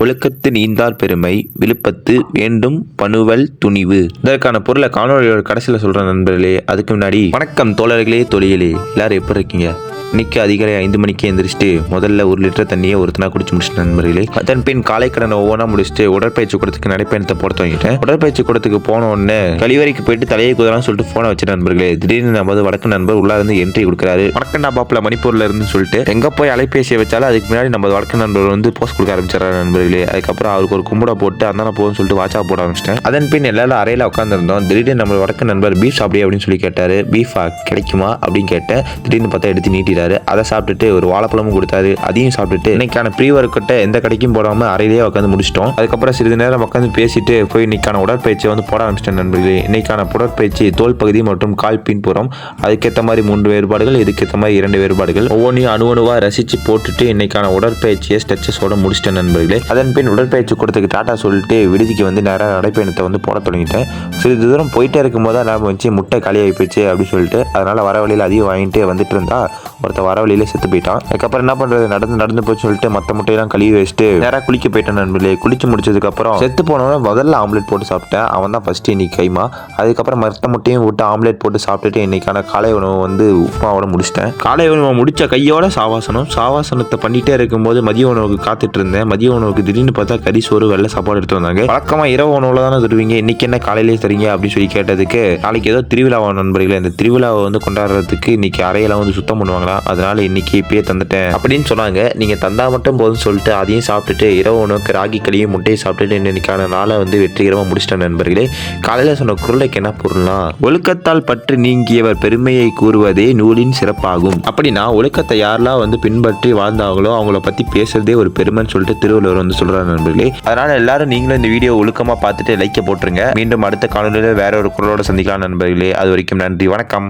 ஒழுக்கத்து நீந்தார் பெருமை விழுப்பத்து வேண்டும் பணுவல் துணிவு. இதற்கான பொருளை காணொலியோட கடைசியில் சொல்கிறேன் நண்பர்களே. அதுக்கு முன்னாடி வணக்கம் தோழர்களே, தொழிலே எல்லாரும் எப்படி இருக்கீங்க? இன்னைக்கு அதிகாலை 5 மணிக்கு எந்திரிச்சிட்டு முதல்ல 1 லிட்டர் தண்ணியை ஒருத்தனா குடிச்சு முடிச்சிட்டு நண்பர்களே. அதன் பின் காலை கடனை ஒவ்வொன்றா முடிச்சுட்டு உடற்பயிற்சி கூடத்துக்கு நடைப்பயணத்தை போட தொடங்கிட்டேன். உடற்பயிற்சி கூடத்துக்கு போன உடனே கழிவறைக்கு போயிட்டு தலையை குதலாம் சொல்லிட்டு போனை வச்சு நண்பர்களே. திடீர்னு நமது வடக்கு நண்பர் உள்ளா இருந்து என்ட்ரி கொடுக்குறாரு. வணக்கண்டா பாப்பில் மணிப்பூர்ல இருந்து சொல்லிட்டு எங்க போய் அலைபேசியை வச்சாலும் அதுக்கு முன்னாடி நம்ம வடக்கு நண்பர் வந்து போஸ்ட் கொடுக்க ஆரம்பிச்சாரு நண்பர்களே. அதுக்கப்புறம் அவருக்கு ஒரு கும்பிட போட்டு அந்தான போதும்னு சொல்லிட்டு வாட்சா போட ஆரம்பிச்சிட்டேன். அதன் பின் எல்லாரும் அறையில உட்காந்துருந்தோம். திடீர்னு நம்ம வடக்கு நண்பர் பீஃப் சாப்பிடு அப்படின்னு சொல்லி கேட்டாரு. பீஃபா கிடைக்குமா அப்படின்னு கேட்டேன். திடீர்னு பார்த்தா எடுத்து நீட்டிட்டாரு. அதை சாப்பிட்டுட்டு ஒரு வாழைப்பழமும் கொடுத்தாரு. அதையும் சாப்பிட்டுட்டு இன்னைக்கான ப்ரீ ஒர்க் அவுட்டை எந்த கடைக்கும் போடாம அறையிலேயே உட்காந்து முடிச்சிட்டோம். அதுக்கப்புறம் சிறிது நேரம் உட்காந்து பேசிட்டு போய் இன்னைக்கான உடற்பயிற்சியை வந்து போட ஆரம்பிச்சிட்டேன் நண்பர்களே. இன்னைக்கான உடற்பயிற்சி தோல் பகுதி மற்றும் கால் பின்புறம். அதுக்கேற்ற மாதிரி 3 வேறுபாடுகள், இதுக்கேற்ற மாதிரி 2 வேறுபாடுகள். ஒவ்வொன்றையும் அணுவா ரசிச்சு போட்டுட்டு இன்னைக்கான உடற்பயிற்சியை ஸ்ட்ரெச்சஸோட முடிச்சிட்டேன் நண்பர்களே. அதன் பின் உடற்பயிற்சி கூடத்துக்கு டாட்டா சொல்லிட்டு விடுதிக்கு வந்து நேராக நடைப்பயணத்தை வந்து போட தொடங்கிட்டேன். சிறிது தூரம் போயிட்டே இருக்கும் போது நான் வச்சு முட்டை காலியாகி போயிடுச்சு அப்படின்னு சொல்லிட்டு அதனால வர வழியில் அதிகம் வாங்கிட்டு வந்துட்டு இருந்தா ஒருத்தர் வர வழியில செத்து போயிட்டான். அதுக்கப்புறம் என்ன பண்றது, நடந்து போய் சொல்லிட்டு மற்ற முட்டையெல்லாம் கழுவி வச்சுட்டு நேராக குளிக்க போயிட்டேன் நண்பர்களே. குளிச்சு முடிச்சதுக்கு அப்புறம் செத்து போனவன முதல்ல ஆம்லெட் போட்டு சாப்பிட்டேன். அவன் தான் ஃபர்ஸ்ட் இன்னைக்கு கைமா. அதுக்கப்புறம் மற்ற முட்டையும் விட்டு ஆம்லெட் போட்டு சாப்பிட்டுட்டு இன்னைக்கான காலை உணவு வந்து உப்புமாவோட முடிச்சிட்டேன். காலை உணவு முடிச்ச கையோட சாவாசனத்தை பண்ணிட்டே இருக்கும்போது மதிய உணவுக்கு காத்துட்டு இருந்தேன். மதிய உணவுக்கு திடீர்னு பார்த்தா கறி சோறு வெள்ளை சாப்பாடு எடுத்து வந்தாங்க. வழக்கமா இரவு உணவுல தானே தருவீங்க, இன்னைக்கு என்ன காலையிலேயே தரீங்க அப்படின்னு சொல்லி கேட்டதுக்கு நாளைக்கு ஏதோ திருவிழாவா நண்பர்களே, இந்த திருவிழாவை வந்து கொண்டாடுறதுக்கு இன்னைக்கு அறையெல்லாம் வந்து சுத்தம் பண்ணுவாங்களா, அதனால இன்னைக்கு இப்பயே தந்துட்டேன் அப்படின்னு சொன்னாங்க. நீங்க தந்தா மட்டும் போதும் சொல்லிட்டு அதையும் சாப்பிட்டுட்டு இரவு உணவுக்கு ராகி களியும் முட்டையை சாப்பிட்டுட்டு இன்னைக்கான நாளை வந்து வெற்றிகரமாக முடிச்சிட்டேன் நண்பர்களே. காலையில் சொன்ன குரலுக்கு என்ன பொருள்னா, ஒழுக்கத்தால் பற்று நீங்கியவர் பெருமையை கூறுவதே நூலின் சிறப்பாகும். அப்படின்னா ஒழுக்கத்தை யாரெல்லாம் வந்து பின்பற்றி வாழ்ந்தாங்களோ அவங்கள பத்தி பேசுறதே ஒரு பெருமைன்னு சொல்லிட்டு திருவள்ளுவர் வந்து சொல்றாரு நண்பர்களே. அதனால எல்லாரும் நீங்களும் இந்த வீடியோ ஒழுக்கமா பார்த்துட்டு லைக்க போட்டுருங்க. மீண்டும் அடுத்த காணொலியில் வேற ஒரு குரலோட சந்திக்கலாம் நண்பர்களே. அது வரைக்கும் நன்றி, வணக்கம்.